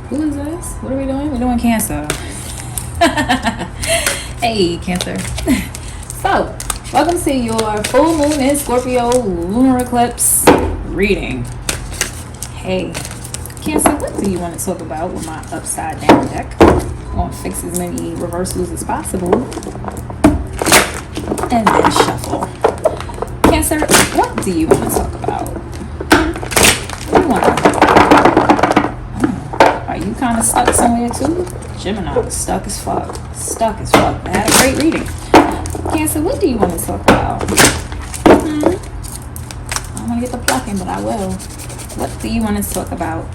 Who is this? What are we doing? We're doing Cancer. Hey, Cancer. So, welcome to your full moon in Scorpio lunar eclipse reading. Hey, Cancer, what do you want to talk about with my upside down deck? I'm going to fix as many reversals as possible. And then shuffle. Cancer, what do you want to talk about? What do you want to talk about? Are you kind of stuck somewhere too? Gemini, stuck as fuck. Stuck as fuck. I had a great reading. Cancer, what do you want to talk about? I don't want to get the plucking, but I will. What do you want to talk about?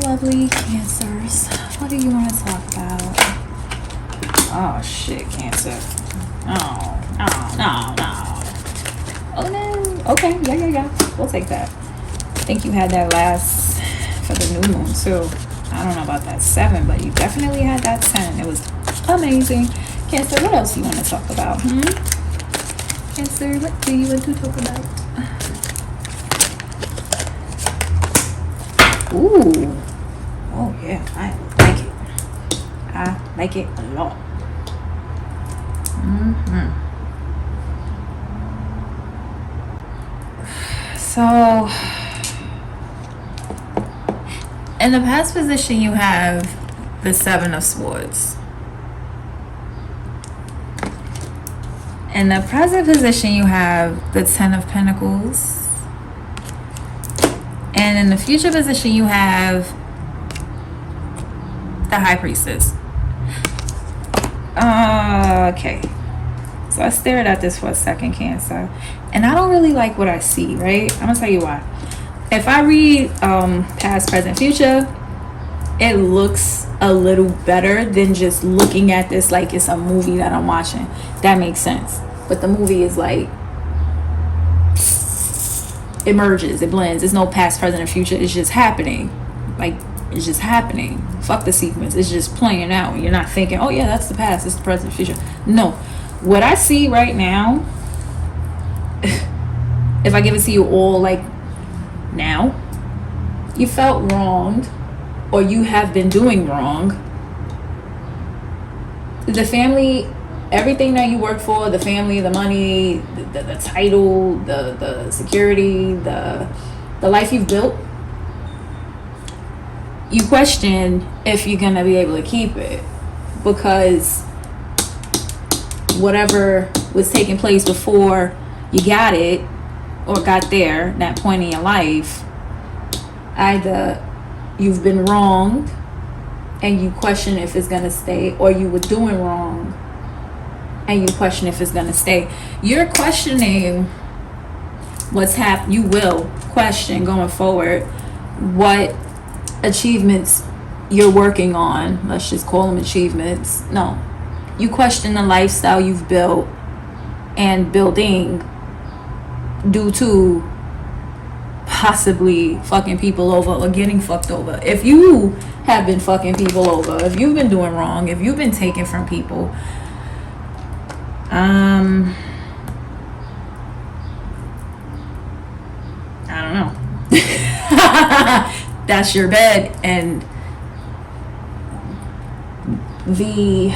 Lovely Cancers. What do you want to talk about? Oh shit, Cancer. No. Oh no. Okay, yeah. We'll take that. I think you had that last for the new moon too. I don't know about that 7, but you definitely had that 10. It was amazing. Cancer, what else do you want to talk about? Cancer, what do you want to talk about? Ooh. Oh yeah, I like it. I like it a lot. So, in the past position, you have the 7 of Swords. In the present position, you have the 10 of Pentacles. And in the future position, you have the High Priestess. Okay. So I stared at this for a second, Cancer. And I don't really like what I see, right? I'm going to tell you why. If I read past, present, future, it looks a little better than just looking at this like it's a movie that I'm watching. That makes sense. But the movie is like, it merges, it blends. There's no past, present, and future. It's just happening. Like, it's just happening. Fuck the sequence. It's just playing out. You're not thinking, oh yeah, that's the past, it's the present, future. No. What I see right now, if I give it to you all like now, you felt wronged, or you have been doing wrong. The family, everything that you work for, the family, the money, the title, the security, the life you've built, you question if you're gonna be able to keep it, because whatever was taking place before you got it or got there, that point in your life, either you've been wronged and you question if it's gonna stay, or you were doing wrong and you question if it's gonna stay. You're questioning what's happened. You will question going forward what achievements you're working on. Let's just call them achievements. No, you question the lifestyle you've built and building due to possibly fucking people over or getting fucked over. If you have been fucking people over, if you've been doing wrong, if you've been taken from people, I don't know. That's your bed, and the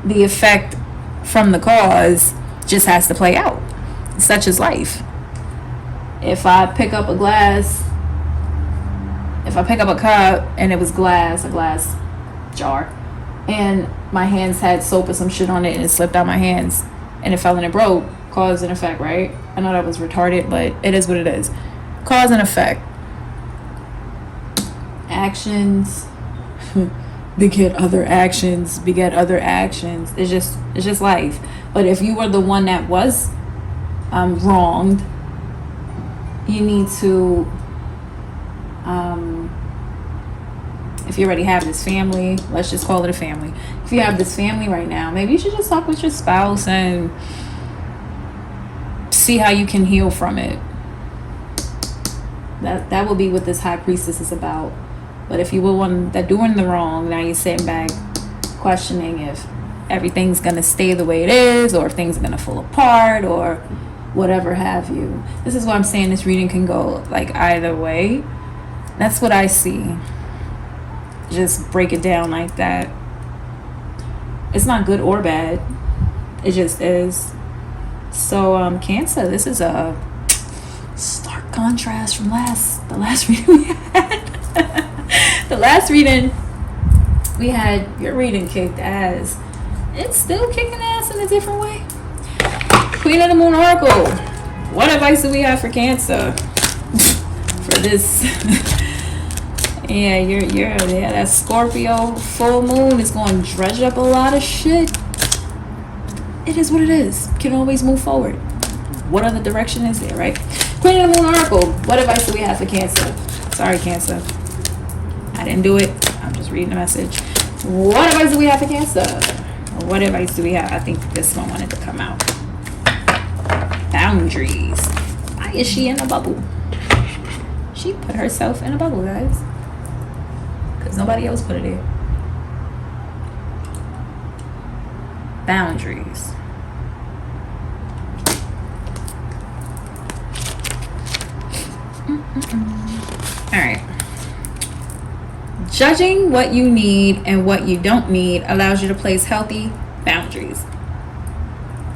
effect from the cause just has to play out. Such is life. If I pick up a cup and it was glass, a glass jar, and my hands had soap or some shit on it and it slipped out my hands and it fell and it broke, cause and effect, right? I know that was retarded, but it is what it is. Cause and effect. Actions beget other actions, It's just life. But if you were the one that was wronged, you need to, if you already have this family, let's just call it a family. If you have this family right now, maybe you should just talk with your spouse and see how you can heal from it. That will be what this High Priestess is about. But if you were one that doing the wrong, now you're sitting back questioning if everything's gonna stay the way it is, or if things are gonna fall apart, or whatever have you. This is why I'm saying this reading can go like either way. That's what I see. Just break it down like that. It's not good or bad. It just is. So Cancer, this is a stark contrast from the last reading we had. The last reading we had, your reading kicked ass. It's still kicking ass in a different way. Queen of the Moon Oracle, what advice do we have for Cancer for this? Yeah, that Scorpio full moon is going to dredge up a lot of shit. It is what it is. Can always move forward. What other direction is there, right? Queen of the Moon Oracle, what advice do we have for Cancer? Sorry, Cancer, I didn't do it. I'm just reading the message. What advice do we have for Cancer? What advice do we have? I think this one wanted to come out. Boundaries. Why is she in a bubble? She put herself in a bubble, guys. Because nobody else put it in. Boundaries. Alright. Judging what you need and what you don't need allows you to place healthy boundaries.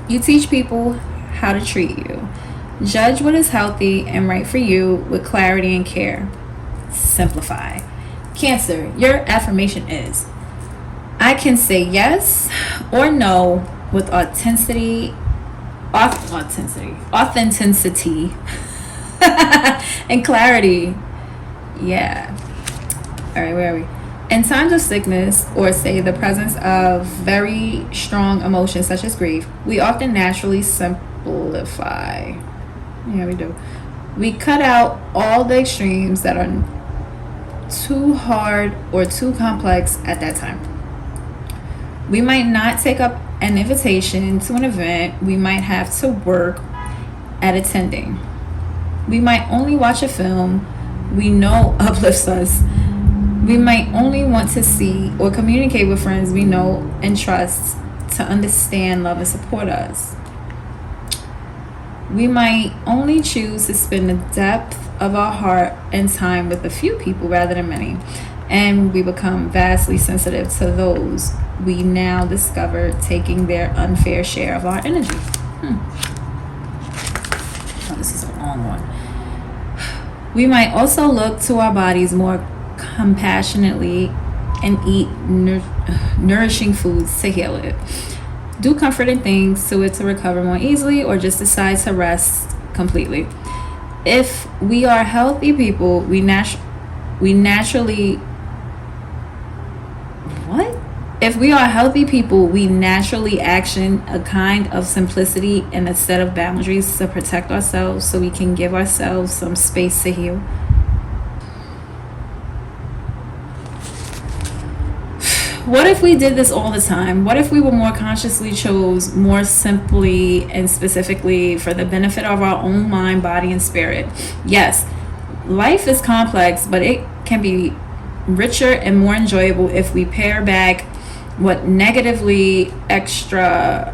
You teach people how to treat you. Judge what is healthy and right for you with clarity and care. Simplify. Cancer, your affirmation is, I can say yes or no with authenticity, and clarity. Yeah. All right, where are we? In times of sickness, or say the presence of very strong emotions such as grief, we often naturally simplify. Yeah, we do. We cut out all the extremes that are too hard or too complex at that time. We might not take up an invitation to an event we might have to work at attending. We might only watch a film we know uplifts us. We might only want to see or communicate with friends we know and trust to understand, love, and support us. We might only choose to spend the depth of our heart and time with a few people rather than many. And we become vastly sensitive to those we now discover taking their unfair share of our energy. Oh, this is a long one. We might also look to our bodies more compassionately and eat nourishing foods to heal it. Do comforting things to it to recover more easily, or just decide to rest completely. If we are healthy people, we naturally action a kind of simplicity and a set of boundaries to protect ourselves so we can give ourselves some space to heal. What if we did this all the time? What if we were more consciously chose more simply and specifically for the benefit of our own mind, body, and spirit? Yes, life is complex, but it can be richer and more enjoyable if we pare back what negatively extra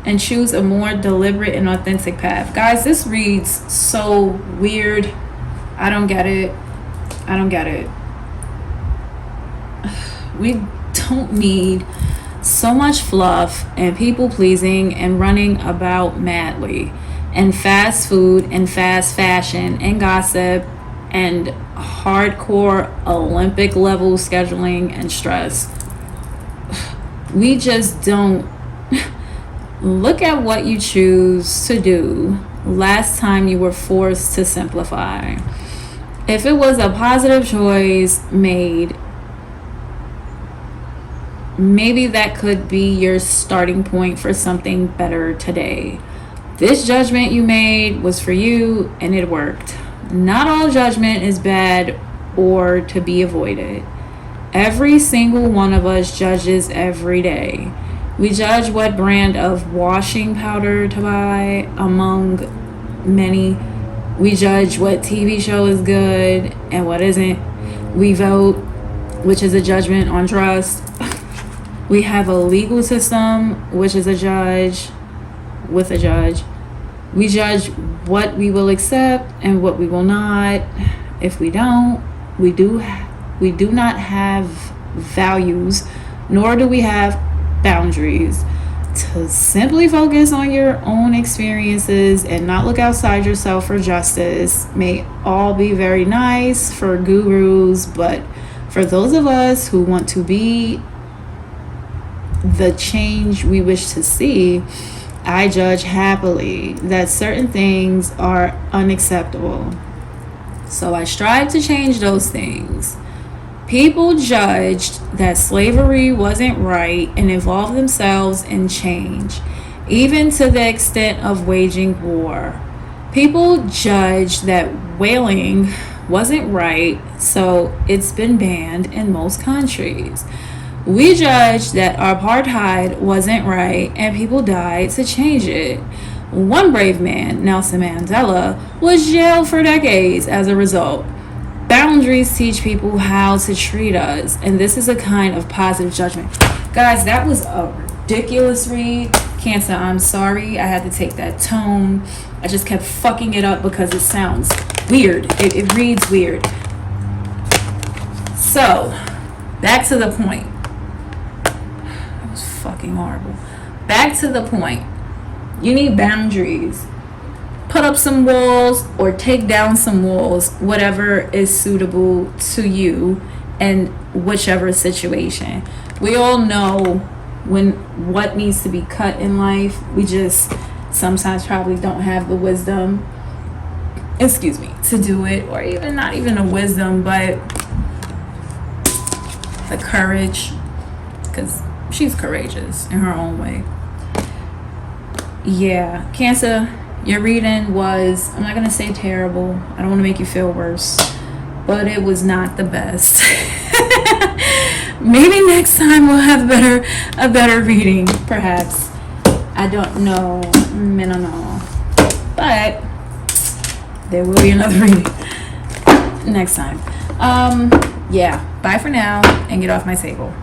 and choose a more deliberate and authentic path. Guys, this reads so weird. I don't get it. We don't need so much fluff and people pleasing and running about madly and fast food and fast fashion and gossip and hardcore Olympic level scheduling and stress. We just don't. Look at what you choose to do last time you were forced to simplify. If it was a positive choice made, maybe that could be your starting point for something better today. This judgment you made was for you and it worked. Not all judgment is bad or to be avoided. Every single one of us judges every day. We judge what brand of washing powder to buy among many. We judge what TV show is good and what isn't. We vote, which is a judgment on trust. We have a legal system, which is a judge. with a judge. We judge what we will accept and what we will not. If we don't, we do not have values, nor do we have boundaries. To simply focus on your own experiences and not look outside yourself for justice may all be very nice for gurus, but for those of us who want to be the change we wish to see, I judge happily that certain things are unacceptable. So I strive to change those things. People judged that slavery wasn't right and involved themselves in change, even to the extent of waging war. People judged that whaling wasn't right, so it's been banned in most countries. We judged that apartheid wasn't right and people died to change it. One brave man, Nelson Mandela, was jailed for decades as a result. Boundaries teach people how to treat us, and this is a kind of positive judgment. Guys, that was a ridiculous read. Cancer, I'm sorry. I had to take that tone. I just kept fucking it up because it sounds weird. It reads weird. So, back to the point. That was fucking horrible. Back to the point. You need boundaries. Put up some walls or take down some walls, whatever is suitable to you and whichever situation. We all know what needs to be cut in life. We just sometimes probably don't have the wisdom, to do it, or even not even the wisdom, but the courage, because she's courageous in her own way. Yeah, Cancer, your reading was, I'm not going to say terrible. I don't want to make you feel worse, but it was not the best. Maybe next time we'll have a better reading, perhaps. I don't know. I don't know. But there will be another reading next time. Yeah, bye for now and get off my table.